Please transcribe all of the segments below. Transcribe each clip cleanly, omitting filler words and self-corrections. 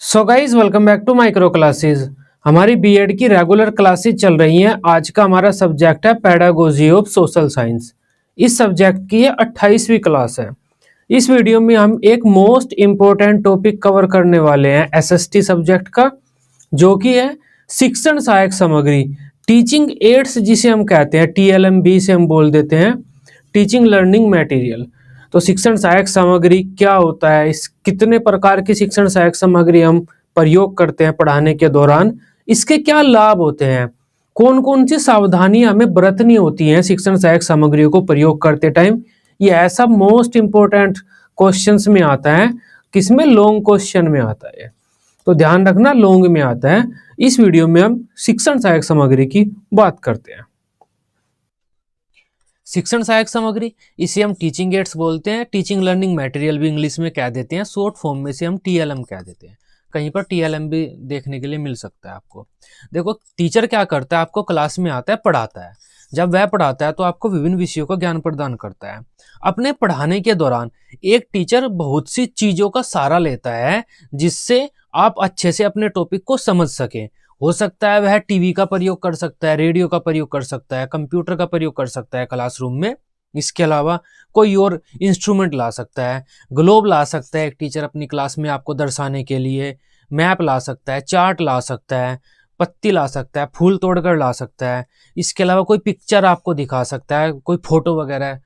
So guys welcome back to micro classes. हमारी BEd की regular classes चल रही हैं। आज का हमारा सब्जेक्ट है पेडागोजी ऑफ सोशल साइंस। इस सब्जेक्ट की ये 28वीं क्लास है। इस वीडियो में हम एक मोस्ट इम्पोर्टेंट टॉपिक कवर करने वाले हैं एसएसटी सब्जेक्ट का, जो कि है शिक्षण सहायक सामग्री, टीचिंग एड्स जिसे हम कहते हैं, टीएलएमबी से हम बोल देते हैं, टीचिंग लर्निंग मटेरियल। तो शिक्षण सहायक सामग्री क्या होता है, इस कितने प्रकार की शिक्षण सहायक सामग्री हम प्रयोग करते हैं पढ़ाने के दौरान, इसके क्या लाभ होते हैं, कौन कौन सी सावधानियां हमें बरतनी होती हैं शिक्षण सहायक सामग्रियों को प्रयोग करते टाइम, ये ऐसा मोस्ट इंपोर्टेंट क्वेश्चंस में आता है। किसमें? लॉन्ग क्वेश्चन में आता है, तो ध्यान रखना लॉन्ग में आता है। इस वीडियो में हम शिक्षण सहायक सामग्री की बात करते हैं। शिक्षण सहायक सामग्री, इसे हम टीचिंग एड्स बोलते हैं, टीचिंग लर्निंग मटेरियल भी इंग्लिश में कह देते हैं, शॉर्ट फॉर्म में से हम टीएलएम कह देते हैं। कहीं पर टीएलएम भी देखने के लिए मिल सकता है आपको। देखो, टीचर क्या करता है, आपको क्लास में आता है, पढ़ाता है। जब वह पढ़ाता है तो आपको विभिन्न विषयों का ज्ञान प्रदान करता है। अपने पढ़ाने के दौरान एक टीचर बहुत सी चीजों का सहारा लेता है जिससे आप अच्छे से अपने टॉपिक को समझ सकें। हो सकता है वह टीवी का प्रयोग कर सकता है, रेडियो का प्रयोग कर सकता है, कंप्यूटर का प्रयोग कर सकता है क्लासरूम में। इसके अलावा कोई और इंस्ट्रूमेंट ला सकता है, ग्लोब ला सकता है एक टीचर अपनी क्लास में आपको दर्शाने के लिए, मैप ला सकता है, चार्ट ला सकता है, पत्ती ला सकता है, फूल तोड़कर ला सकता है। इसके अलावा कोई पिक्चर आपको दिखा सकता है, कोई फोटो वगैरह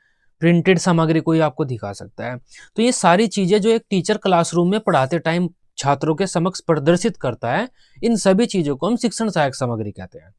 प्रिंटेड सामग्री कोई आपको दिखा सकता है। तो ये सारी चीजें जो एक टीचर क्लासरूम में पढ़ाते टाइम छात्रों के समक्ष प्रदर्शित करता है, इन सभी चीजों को हम शिक्षण सहायक सामग्री कहते हैं।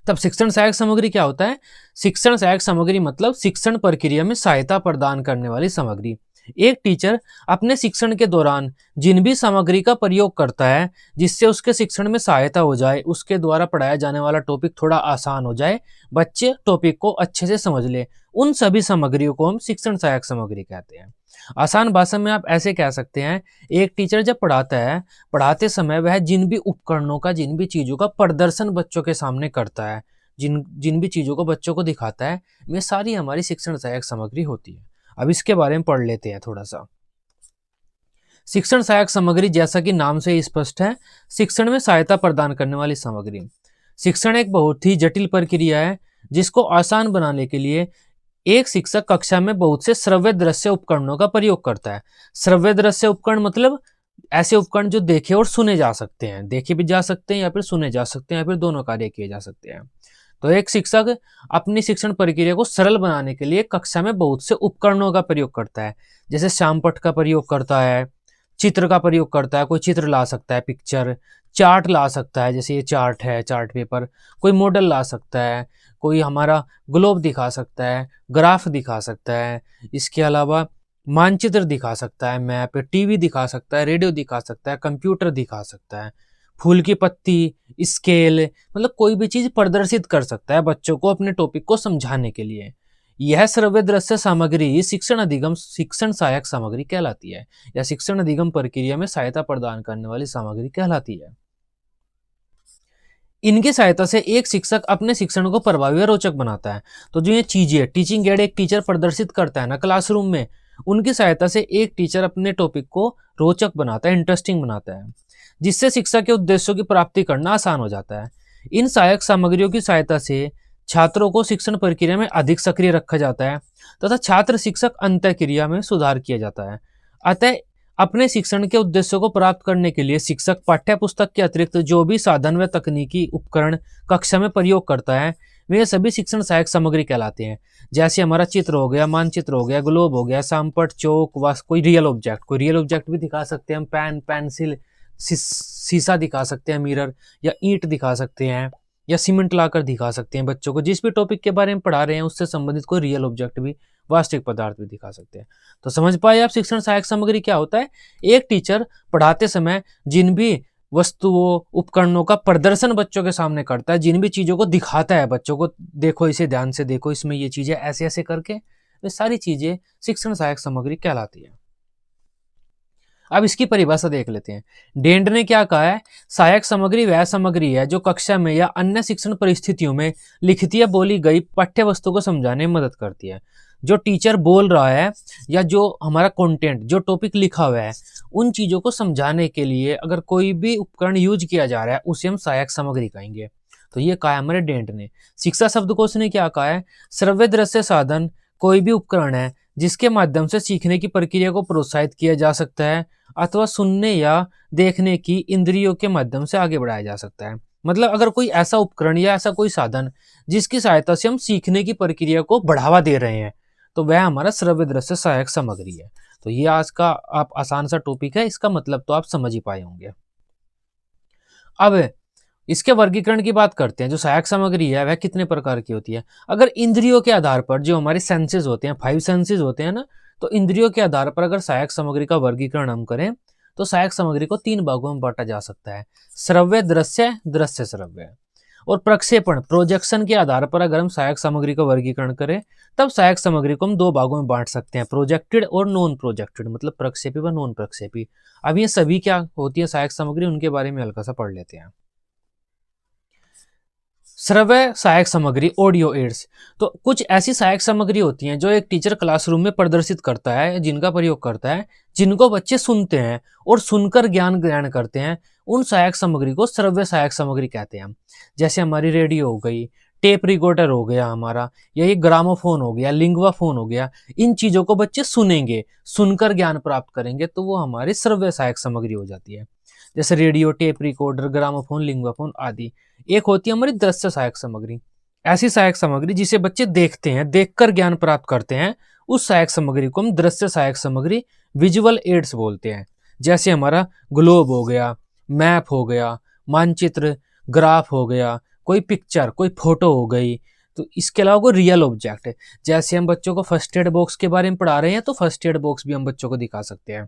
तब शिक्षण सहायक सामग्री क्या होता है? शिक्षण सहायक सामग्री मतलब शिक्षण प्रक्रिया में सहायता प्रदान करने वाली सामग्री। एक टीचर अपने शिक्षण के दौरान जिन भी सामग्री का प्रयोग करता है जिससे उसके शिक्षण में सहायता हो जाए, उसके द्वारा पढ़ाया जाने वाला टॉपिक थोड़ा आसान हो जाए, बच्चे टॉपिक को अच्छे से समझ ले, उन सभी सामग्रियों को हम शिक्षण सहायक सामग्री कहते हैं। आसान भाषा में आप ऐसे कह सकते हैं, एक टीचर जब पढ़ाता है, पढ़ाते समय वह जिन भी उपकरणों का, जिन भी चीजों का प्रदर्शन बच्चों के सामने करता है, जिन जिन भी चीजों को बच्चों को दिखाता है, वे सारी हमारी शिक्षण सहायक सामग्री होती है। अब इसके बारे में पढ़ लेते हैं थोड़ा सा। शिक्षण सहायक सामग्री जैसा कि नाम से ही स्पष्ट है, शिक्षण में सहायता प्रदान करने वाली सामग्री। शिक्षण एक बहुत ही जटिल प्रक्रिया है जिसको आसान बनाने के लिए एक शिक्षक कक्षा में बहुत से श्रव्य दृश्य उपकरणों का प्रयोग करता है। श्रव्य दृश्य उपकरण मतलब ऐसे उपकरण जो देखे और सुने जा सकते हैं, देखे भी जा सकते हैं या फिर सुने जा सकते हैं या फिर दोनों कार्य किए जा सकते हैं। तो एक शिक्षक अपनी शिक्षण प्रक्रिया को सरल बनाने के लिए कक्षा में बहुत से उपकरणों का प्रयोग करता है, जैसे श्यामपट्ट का प्रयोग करता है, चित्र का प्रयोग करता है, कोई चित्र ला सकता है, पिक्चर, चार्ट ला सकता है, जैसे ये चार्ट है, चार्ट पेपर, कोई मॉडल ला सकता है, कोई हमारा ग्लोब दिखा सकता है, ग्राफ दिखा सकता है, इसके अलावा मानचित्र दिखा सकता है, मैप, टीवी दिखा सकता है, रेडियो दिखा सकता है, कंप्यूटर दिखा सकता है, फूल की पत्ती, स्केल, मतलब कोई भी चीज प्रदर्शित कर सकता है बच्चों को अपने टॉपिक को समझाने के लिए। यह श्रव्य दृश्य सामग्री शिक्षण सहायक सामग्री कहलाती है, या शिक्षण अधिगम प्रक्रिया में सहायता प्रदान करने वाली सामग्री कहलाती है। इनकी सहायता से एक शिक्षक अपने शिक्षण को प्रभावी और रोचक बनाता है। तो जो ये चीजें टीचिंग एड एक टीचर प्रदर्शित करता है ना क्लासरूम में, उनकी सहायता से एक टीचर अपने टॉपिक को रोचक बनाता है, इंटरेस्टिंग बनाता है, जिससे शिक्षा के उद्देश्यों की प्राप्ति करना आसान हो जाता है। इन सहायक सामग्रियों की सहायता से छात्रों को शिक्षण प्रक्रिया में अधिक सक्रिय रखा जाता है तथा छात्र शिक्षक अंतःक्रिया में सुधार किया जाता है। अतः अपने शिक्षण के उद्देश्यों को प्राप्त करने के लिए शिक्षक पाठ्य पुस्तक के अतिरिक्त जो भी साधन व तकनीकी उपकरण कक्षा में प्रयोग करता है, वे सभी शिक्षण सहायक सामग्री कहलाते हैं। जैसे हमारा चित्र हो गया, मानचित्र हो गया, ग्लोब हो गया, श्यामपट्ट, चौक, कोई रियल ऑब्जेक्ट भी दिखा सकते हैं हम, पेन, पेंसिल, शीशा दिखा सकते हैं, मिरर, या ईंट दिखा सकते हैं, या सीमेंट लाकर दिखा सकते हैं बच्चों को। जिस भी टॉपिक के बारे में पढ़ा रहे हैं उससे संबंधित कोई रियल ऑब्जेक्ट भी, वास्तविक पदार्थ भी दिखा सकते हैं। तो समझ पाए आप शिक्षण सहायक सामग्री क्या होता है? एक टीचर पढ़ाते समय जिन भी वस्तुओं, उपकरणों का प्रदर्शन बच्चों के सामने करता है, जिन भी चीजों को दिखाता है बच्चों को, देखो इसे ध्यान से देखो, इसमें ये चीजें ऐसे ऐसे करके, वे सारी चीजें शिक्षण सहायक सामग्री कहलाती है। अब इसकी परिभाषा देख लेते हैं। डेंड ने क्या कहा है? सहायक सामग्री वह सामग्री है जो कक्षा में या अन्य शिक्षण परिस्थितियों में लिखित या बोली गई पाठ्य वस्तु को समझाने में मदद करती है। जो टीचर बोल रहा है या जो हमारा कंटेंट, जो टॉपिक लिखा हुआ है, उन चीज़ों को समझाने के लिए अगर कोई भी उपकरण यूज किया जा रहा है उसे हम सहायक सामग्री कहेंगे। तो ये कहा है हमारे डेंट ने। शिक्षा शब्दकोश ने क्या कहा है, श्रव्य दृश्य साधन कोई भी उपकरण है जिसके माध्यम से सीखने की प्रक्रिया को प्रोत्साहित किया जा सकता है अथवा सुनने या देखने की इंद्रियों के माध्यम से आगे बढ़ाया जा सकता है। मतलब अगर कोई ऐसा उपकरण या ऐसा कोई साधन जिसकी सहायता से हम सीखने की प्रक्रिया को बढ़ावा दे रहे हैं, तो वह हमारा श्रव्य दृश्य सहायक सामग्री है। तो ये आज का आप आसान सा टॉपिक है, इसका मतलब तो आप समझ ही पाए होंगे। अब इसके वर्गीकरण की बात करते हैं। जो सहायक सामग्री है वह कितने प्रकार की होती है। अगर इंद्रियों के आधार पर, जो हमारे सेंसेस होते हैं, 5 सेंसेस होते हैं ना, तो इंद्रियों के आधार पर अगर सहायक सामग्री का वर्गीकरण हम करें तो सहायक सामग्री को 3 भागों में बांटा जा सकता है, श्रव्य, दृश्य, दृश्य श्रव्य। और प्रक्षेपण, प्रोजेक्शन के आधार पर अगर हम सहायक सामग्री का वर्गीकरण करें तब सहायक सामग्री को हम 2 भागों में बांट सकते हैं, प्रोजेक्टेड और नॉन प्रोजेक्टेड, मतलब प्रक्षेपी व नॉन प्रक्षेपी। अब ये सभी क्या होती है सहायक सामग्री, उनके बारे में हल्का सा पढ़ लेते हैं। श्रव्य सहायक सामग्री, ऑडियो एड्स। तो कुछ ऐसी सहायक सामग्री होती हैं जो एक टीचर क्लासरूम में प्रदर्शित करता है, जिनका प्रयोग करता है, जिनको बच्चे सुनते हैं और सुनकर ज्ञान ग्रहण करते हैं, उन सहायक सामग्री को श्रव्य सहायक सामग्री कहते हैं। जैसे हमारी रेडियो हो गई, टेप रिकॉर्डर हो गया हमारा, या ये ग्रामोफोन हो गया, लिंगवा फोन हो गया। इन चीजों को बच्चे सुनेंगे, सुनकर ज्ञान प्राप्त करेंगे, तो वो हमारी श्रव्य सहायक सामग्री हो जाती है। जैसे radio, tape recorder, gramophone, lingua phone आदि। एक होती है हमारी दृश्य सहायक सामग्री, ऐसी सहायक सामग्री जिसे बच्चे देखते हैं, देखकर ज्ञान प्राप्त करते हैं, उस सहायक सामग्री को हम दृश्य सहायक सामग्री, विजुअल एड्स बोलते हैं। जैसे हमारा ग्लोब हो गया, मैप हो गया, मानचित्र, ग्राफ हो गया, कोई पिक्चर, कोई फोटो हो गई। तो इसके अलावा कोई रियल ऑब्जेक्ट है, जैसे हम बच्चों को फर्स्ट एड बॉक्स के बारे में पढ़ा रहे हैं तो फर्स्ट एड बॉक्स भी हम बच्चों को दिखा सकते हैं।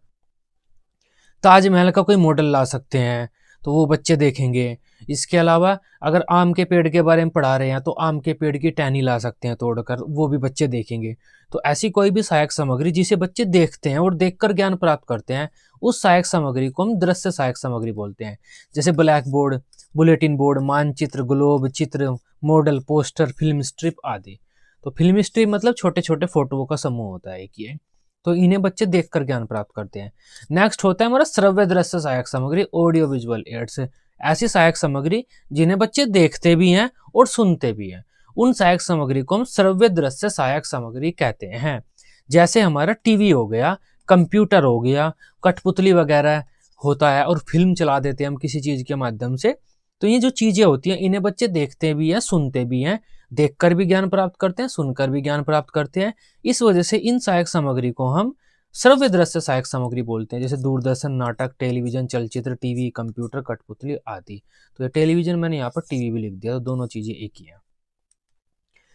ताजमहल का कोई मॉडल ला सकते हैं तो वो बच्चे देखेंगे। इसके अलावा अगर आम के पेड़ के बारे में पढ़ा रहे हैं तो आम के पेड़ की टहनी ला सकते हैं तोड़कर, वो भी बच्चे देखेंगे। तो ऐसी कोई भी सहायक सामग्री जिसे बच्चे देखते हैं और देखकर ज्ञान प्राप्त करते हैं, उस सहायक सामग्री को हम दृश्य सहायक सामग्री बोलते हैं। जैसे ब्लैक बोर्ड, बुलेटिन बोर्ड, मानचित्र, ग्लोब, चित्र, मॉडल, पोस्टर, फिल्म स्ट्रिप आदि। तो फिल्म स्ट्रिप मतलब छोटे छोटे फोटोओं का समूह होता है एक ये। तो इन्हें बच्चे देखकर ज्ञान प्राप्त करते हैं। नेक्स्ट होता है हमारा श्रव्य दृश्य सहायक सामग्री, ऑडियो विजुअल एड्स। ऐसी सहायक सामग्री जिन्हें बच्चे देखते भी हैं और सुनते भी हैं, उन सहायक सामग्री को हम श्रव्य दृश्य सहायक सामग्री कहते हैं। जैसे हमारा टीवी हो गया, कंप्यूटर हो गया, कठपुतली वगैरह होता है और फिल्म चला देते हैं हम किसी चीज के माध्यम से। तो ये जो चीजें होती हैं इन्हें बच्चे देखते भी हैं, सुनते भी हैं, देखकर भी ज्ञान प्राप्त करते हैं, सुनकर भी ज्ञान प्राप्त करते हैं। इस वजह से इन सहायक सामग्री को हम श्रव्य दृश्य सहायक सामग्री बोलते हैं। जैसे दूरदर्शन, नाटक, टेलीविजन, चलचित्र, टीवी, कंप्यूटर, कठपुतली आदि। तो ये टेलीविजन मैंने यहाँ पर टीवी भी लिख दिया, तो दोनों चीजें एक ही है।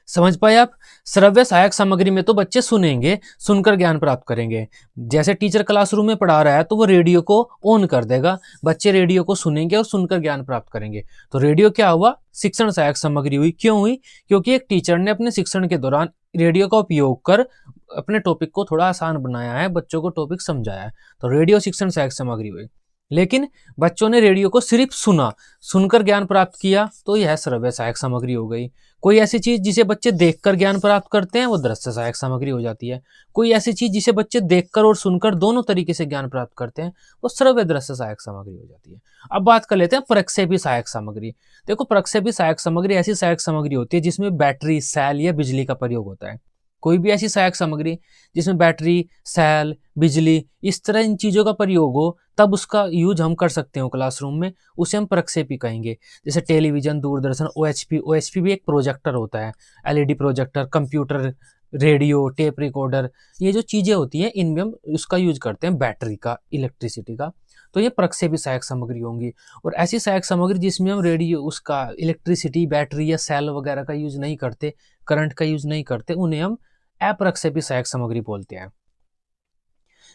समझ पाए आप। श्रव्य सहायक सामग्री में तो बच्चे सुनेंगे, सुनकर ज्ञान प्राप्त करेंगे। जैसे टीचर क्लासरूम में पढ़ा रहा है तो वो रेडियो को ऑन कर देगा, बच्चे रेडियो को सुनेंगे और सुनकर ज्ञान प्राप्त करेंगे। तो रेडियो क्या हुआ, शिक्षण सहायक सामग्री हुई। क्यों हुई, क्योंकि एक टीचर ने अपने शिक्षण के दौरान रेडियो का उपयोग कर अपने टॉपिक को थोड़ा आसान बनाया है, बच्चों को टॉपिक समझाया है। तो रेडियो शिक्षण सहायक सामग्री हुई। लेकिन बच्चों ने रेडियो को सिर्फ सुना, सुनकर ज्ञान प्राप्त किया, तो यह श्रव्य सहायक सामग्री हो गई। कोई ऐसी चीज जिसे बच्चे देखकर ज्ञान प्राप्त करते हैं वो दृश्य सहायक सामग्री हो जाती है। कोई ऐसी चीज जिसे बच्चे देखकर और सुनकर दोनों तरीके से ज्ञान प्राप्त करते हैं वो श्रव्य दृश्य सहायक सामग्री हो जाती है। अब बात कर लेते हैं प्रक्षेपी सहायक सामग्री। देखो, प्रक्षेपी सहायक सामग्री ऐसी सहायक सामग्री होती है जिसमें बैटरी, सेल या बिजली का प्रयोग होता है। कोई भी ऐसी सहायक सामग्री जिसमें बैटरी, सेल, बिजली, इस तरह इन चीजों का प्रयोग हो तब उसका यूज हम कर सकते हो क्लासरूम में, उसे हम प्रक्षेपी कहेंगे। जैसे टेलीविजन, दूरदर्शन, ओएचपी भी एक प्रोजेक्टर होता है, LED projector, computer, radio, tape recorder, ये जो चीजें होती हैं इनमें हम उसका यूज करते हैं बैटरी का, इलेक्ट्रिसिटी का। तो ये प्रक्षेपी सहायक सामग्री होंगी। और ऐसी सहायक सामग्री जिसमें हम रेडियो, उसका इलेक्ट्रिसिटी, बैटरी या सेल वगैरह का यूज नहीं करते, करंट का यूज नहीं करते, उन्हें हम अप्रक्षेपी सहायक सामग्री बोलते हैं।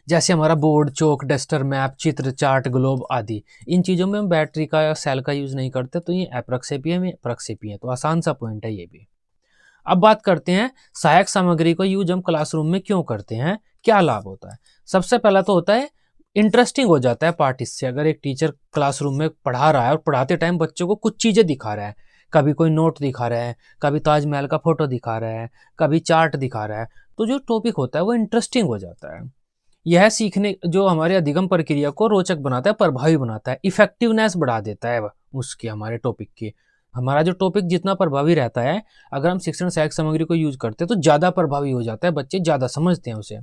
जैसे हमारा बोर्ड, चौक, डस्टर, मैप, चित्र, चार्ट, ग्लोब आदि। इन चीजों में हम बैटरी का या सेल का यूज नहीं करते, तो ये अप्रक्षेपी है, प्रक्षेपी है। तो आसान सा पॉइंट है ये भी। अब बात करते हैं सहायक सामग्री को यूज हम क्लासरूम में क्यों करते हैं, क्या लाभ होता है। सबसे पहला तो होता है इंटरेस्टिंग हो जाता है पार्ट इससे। अगर एक टीचर क्लासरूम में पढ़ा रहा है और पढ़ाते टाइम बच्चों को कुछ चीजें दिखा रहा है, कभी कोई नोट दिखा रहा है, कभी ताजमहल का फोटो दिखा रहा है, कभी चार्ट दिखा रहा है, तो जो टॉपिक होता है वो इंटरेस्टिंग हो जाता है। यह सीखने जो हमारे अधिगम प्रक्रिया को रोचक बनाता है, प्रभावी बनाता है, इफेक्टिवनेस बढ़ा देता है उसकी, हमारे टॉपिक की। हमारा जो टॉपिक जितना प्रभावी रहता है, अगर हम शिक्षण सहायक सामग्री को यूज करते हैं तो ज़्यादा प्रभावी हो जाता है, बच्चे ज़्यादा समझते हैं उसे।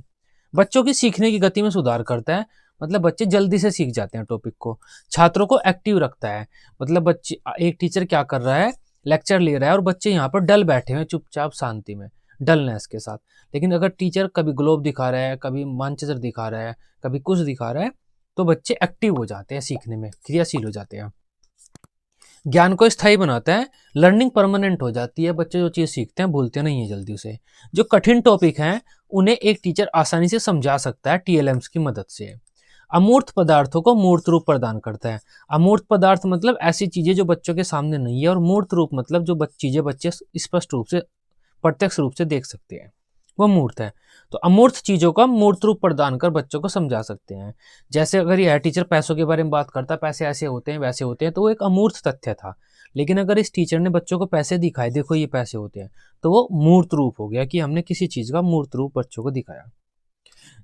बच्चों की सीखने की गति में सुधार करता है, मतलब बच्चे जल्दी से सीख जाते हैं टॉपिक को। छात्रों को एक्टिव रखता है, मतलब बच्चे, एक टीचर क्या कर रहा है, लेक्चर ले रहा है और बच्चे यहाँ पर डल बैठे हुए चुपचाप शांति में, डलनेस के साथ। लेकिन अगर टीचर कभी ग्लोब दिखा रहा है, कभी मानचित्र दिखा रहा है, कभी कुछ दिखा रहा है, तो बच्चे एक्टिव हो जाते हैं, सीखने में क्रियाशील हो जाते हैं। ज्ञान को स्थायी बनाता है, लर्निंग परमानेंट हो जाती है, बच्चे जो चीज़ सीखते हैं भूलते नहीं है जल्दी उसे। जो कठिन टॉपिक हैं उन्हें एक टीचर आसानी से समझा सकता है टीएलएम्स की मदद से। अमूर्त पदार्थों को मूर्त रूप प्रदान करता है। अमूर्त पदार्थ मतलब ऐसी चीजें जो बच्चों के सामने नहीं है, और मूर्त रूप मतलब जो चीजें बच्चे स्पष्ट रूप से, प्रत्यक्ष रूप से देख सकते हैं, वो मूर्त है। तो अमूर्त चीजों का मूर्त रूप प्रदान कर बच्चों को समझा सकते हैं। जैसे अगर यह टीचर पैसों के बारे में बात करता, पैसे ऐसे होते हैं वैसे होते हैं, तो वो एक अमूर्त तथ्य था। लेकिन अगर इस टीचर ने बच्चों को पैसे दिखाए, देखो ये पैसे होते हैं, तो वो मूर्त रूप हो गया कि हमने किसी चीज का मूर्त रूप बच्चों को दिखाया।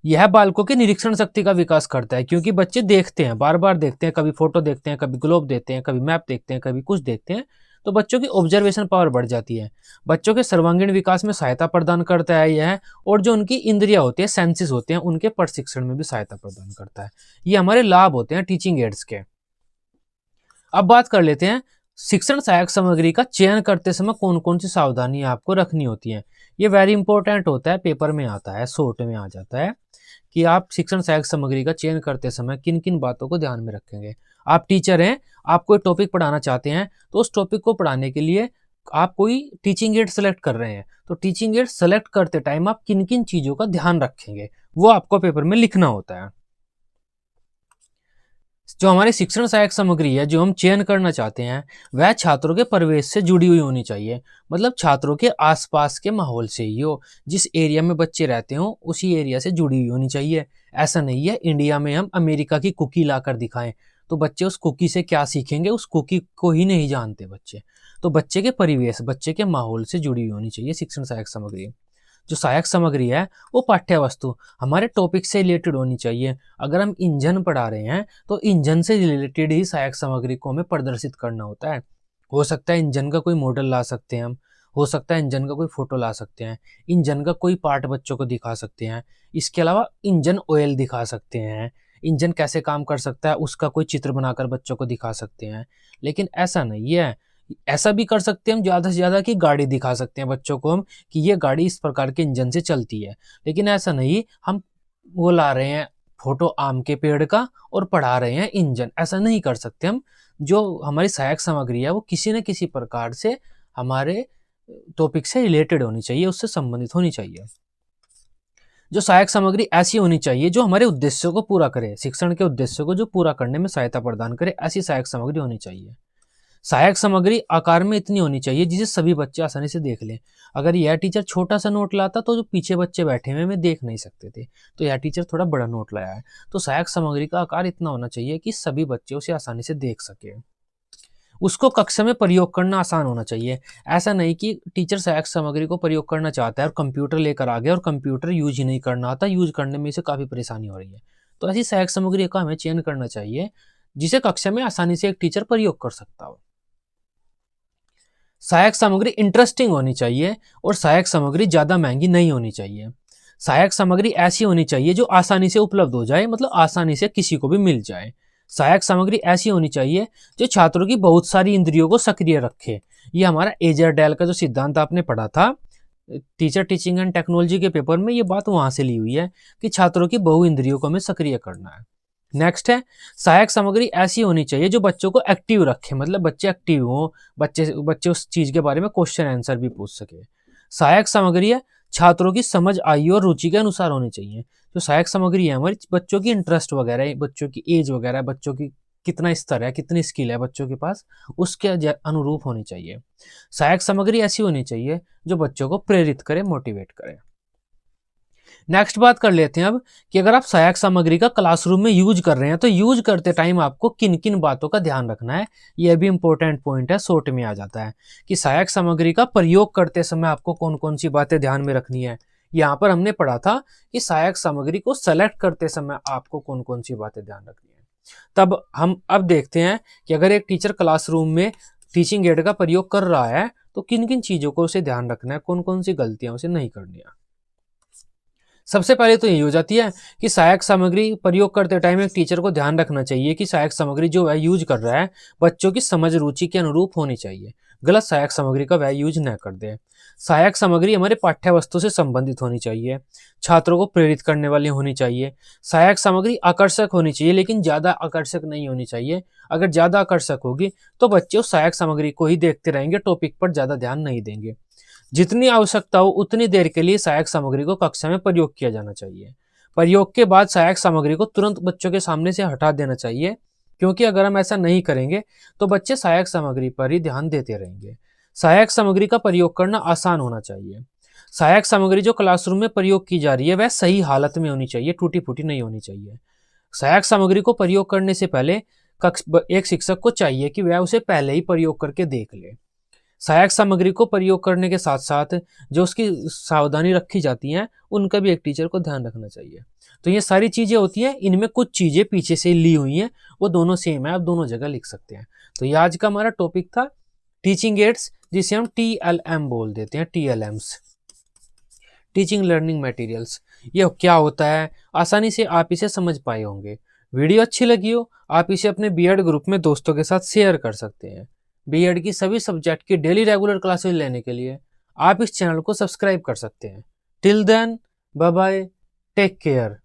यह बालकों की निरीक्षण शक्ति का विकास करता है, क्योंकि बच्चे देखते हैं, बार बार देखते हैं, कभी फोटो देखते हैं, कभी ग्लोब देखते हैं, कभी मैप देखते हैं, कभी कुछ देखते हैं, तो बच्चों की ऑब्जर्वेशन पावर बढ़ जाती है। बच्चों के सर्वांगीण विकास में सहायता प्रदान करता है यह, और जो उनकी इंद्रियां होती है, सेंसेस होते हैं, उनके प्रशिक्षण में भी सहायता प्रदान करता है। ये हमारे लाभ होते हैं टीचिंग एड्स के। अब बात कर लेते हैं शिक्षण सहायक सामग्री का चयन करते समय कौन कौन सी सावधानी आपको रखनी होती है। ये वेरी इंपॉर्टेंट होता है, पेपर में आता है, शॉर्ट में आ जाता है कि आप शिक्षण सहायक सामग्री का चयन करते समय किन किन बातों को ध्यान में रखेंगे। आप टीचर हैं, आप कोई टॉपिक पढ़ाना चाहते हैं, तो उस टॉपिक को पढ़ाने के लिए आप कोई टीचिंग एड सेलेक्ट कर रहे हैं, तो टीचिंग एड सेलेक्ट करते टाइम आप किन किन चीजों का ध्यान रखेंगे, वो आपको पेपर में लिखना होता है। जो हमारी शिक्षण सहायक सामग्री है जो हम चयन करना चाहते हैं, वह छात्रों के परिवेश से जुड़ी हुई होनी चाहिए, मतलब छात्रों के आसपास के माहौल से ही हो, जिस एरिया में बच्चे रहते हो उसी एरिया से जुड़ी हुई होनी चाहिए। ऐसा नहीं है इंडिया में हम अमेरिका की कुकी लाकर दिखाएं, तो बच्चे उस कुकी से क्या सीखेंगे, उस कुकी को ही नहीं जानते बच्चे। तो बच्चे के परिवेश, बच्चे के माहौल से जुड़ी हुई होनी चाहिए शिक्षण सहायक सामग्री। जो सहायक सामग्री है वो पाठ्य वस्तु हमारे टॉपिक से रिलेटेड होनी चाहिए। अगर हम इंजन पढ़ा रहे हैं तो इंजन से रिलेटेड ही सहायक सामग्री को हमें प्रदर्शित करना होता है। हो सकता है इंजन का कोई मॉडल ला सकते हैं हम, हो सकता है इंजन का कोई फोटो ला सकते हैं, इंजन का कोई पार्ट बच्चों को दिखा सकते हैं। इसके अलावा इंजन ऑयल दिखा सकते हैं, इंजन कैसे काम कर सकता है उसका कोई चित्र बनाकर बच्चों को दिखा सकते हैं। लेकिन ऐसा नहीं है, ऐसा भी कर सकते हैं हम ज़्यादा से ज़्यादा कि गाड़ी दिखा सकते हैं बच्चों को हम कि ये गाड़ी इस प्रकार के इंजन से चलती है। लेकिन ऐसा नहीं हम वो ला रहे हैं फोटो आम के पेड़ का और पढ़ा रहे हैं इंजन, ऐसा नहीं कर सकते हम। जो हमारी सहायक सामग्री है वो किसी न किसी प्रकार से हमारे टॉपिक से रिलेटेड होनी चाहिए, उससे संबंधित होनी चाहिए। जो सहायक सामग्री ऐसी होनी चाहिए जो हमारे उद्देश्यों को पूरा करे, शिक्षण के उद्देश्यों को जो पूरा करने में सहायता प्रदान करे, ऐसी सहायक सामग्री होनी चाहिए। सहायक सामग्री आकार में इतनी होनी चाहिए जिसे सभी बच्चे आसानी से देख लें। अगर यह टीचर छोटा सा नोट लाता तो जो पीछे बच्चे बैठे हुए देख नहीं सकते थे, तो यह टीचर थोड़ा बड़ा नोट लाया है। तो सहायक सामग्री का आकार इतना होना चाहिए कि सभी बच्चे उसे आसानी से देख सके। उसको कक्षा में प्रयोग करना आसान होना चाहिए। ऐसा नहीं कि टीचर सहायक सामग्री को प्रयोग करना चाहता है और कंप्यूटर लेकर आ गया और कंप्यूटर यूज ही नहीं करना आता, यूज करने में इसे काफ़ी परेशानी हो रही है। तो ऐसी सहायक सामग्री का हमें चयन करना चाहिए जिसे कक्षा में आसानी से एक टीचर प्रयोग कर सकता हो। सहायक सामग्री इंटरेस्टिंग होनी चाहिए और सहायक सामग्री ज़्यादा महंगी नहीं होनी चाहिए। सहायक सामग्री ऐसी होनी चाहिए जो आसानी से उपलब्ध हो जाए, मतलब आसानी से किसी को भी मिल जाए। सहायक सामग्री ऐसी होनी चाहिए जो छात्रों की बहुत सारी इंद्रियों को सक्रिय रखे। ये हमारा एजरडेल का जो सिद्धांत आपने पढ़ा था टीचर टीचिंग एंड टेक्नोलॉजी के पेपर में, ये बात वहां से ली हुई है कि छात्रों की बहु इंद्रियों को हमें सक्रिय करना है। नेक्स्ट है सहायक सामग्री ऐसी होनी चाहिए जो बच्चों को एक्टिव रखे, मतलब बच्चे एक्टिव हों, बच्चे उस चीज के बारे में क्वेश्चन आंसर भी पूछ सके। सहायक सामग्री है छात्रों की समझ, आयु और रुचि के अनुसार होनी चाहिए। जो सहायक सामग्री है हमारी बच्चों की इंटरेस्ट वगैरह, बच्चों की एज वगैरह, बच्चों की कितना स्तर है, कितनी स्किल है बच्चों के पास, उसके अनुरूप होनी चाहिए। सहायक सामग्री ऐसी होनी चाहिए जो बच्चों को प्रेरित करे, मोटिवेट करे। नेक्स्ट बात कर लेते हैं अब कि अगर आप सहायक सामग्री का क्लासरूम में यूज कर रहे हैं तो यूज करते टाइम आपको किन किन बातों का ध्यान रखना है। यह भी इंपॉर्टेंट पॉइंट है, शॉर्ट में आ जाता है कि सहायक सामग्री का प्रयोग करते समय आपको कौन कौन सी बातें ध्यान में रखनी है। यहाँ पर हमने पढ़ा था कि सहायक सामग्री को सेलेक्ट करते समय आपको कौन कौन सी बातें ध्यान रखनी है। तब हम अब देखते हैं कि अगर एक टीचर क्लासरूम में टीचिंग एड का प्रयोग कर रहा है तो किन किन चीजों को उसे ध्यान रखना है, कौन कौन सी गलतियां उसे नहीं करनी है। सबसे पहले तो यही हो जाती है कि सहायक सामग्री प्रयोग करते टाइम एक टीचर को ध्यान रखना चाहिए कि सहायक सामग्री जो वह यूज कर रहा है बच्चों की समझ रुचि के अनुरूप होनी चाहिए। गलत सहायक सामग्री का वह यूज न कर दे। सहायक सामग्री हमारे पाठ्य वस्तु से संबंधित होनी चाहिए, छात्रों को प्रेरित करने वाली होनी चाहिए। सहायक सामग्री आकर्षक होनी चाहिए लेकिन ज्यादा आकर्षक नहीं होनी चाहिए। अगर ज्यादा आकर्षक होगी तो बच्चे उस सहायक सामग्री को ही देखते रहेंगे, टॉपिक पर ज्यादा ध्यान नहीं देंगे। जितनी आवश्यकता हो उतनी देर के लिए सहायक सामग्री को कक्षा में प्रयोग किया जाना चाहिए। प्रयोग के बाद सहायक सामग्री को तुरंत बच्चों के सामने से हटा देना चाहिए, क्योंकि अगर हम ऐसा नहीं करेंगे तो बच्चे सहायक सामग्री पर ही ध्यान देते रहेंगे। सहायक सामग्री का प्रयोग करना आसान होना चाहिए। सहायक सामग्री जो क्लासरूम में प्रयोग की जा रही है वह सही हालत में होनी चाहिए, टूटी फूटी नहीं होनी चाहिए। सहायक सामग्री को प्रयोग करने से पहले एक शिक्षक को चाहिए कि वह उसे पहले ही प्रयोग करके देख ले। सहायक सामग्री को प्रयोग करने के साथ साथ जो उसकी सावधानी रखी जाती हैं उनका भी एक टीचर को ध्यान रखना चाहिए। तो ये सारी चीजें होती हैं, इनमें कुछ चीजें पीछे से ली हुई हैं, वो दोनों सेम है, आप दोनों जगह लिख सकते हैं। तो ये आज का हमारा टॉपिक था टीचिंग एड्स, जिसे हम TLM बोल देते हैं, TLMs, टीचिंग लर्निंग मटेरियल्स। ये क्या होता है आसानी से आप इसे समझ पाए होंगे। वीडियो अच्छी लगी हो आप इसे अपने बीएड ग्रुप में दोस्तों के साथ शेयर कर सकते हैं। बीएड की सभी सब्जेक्ट की डेली रेगुलर क्लासेस लेने के लिए आप इस चैनल को सब्सक्राइब कर सकते हैं। Till then, bye bye, take care.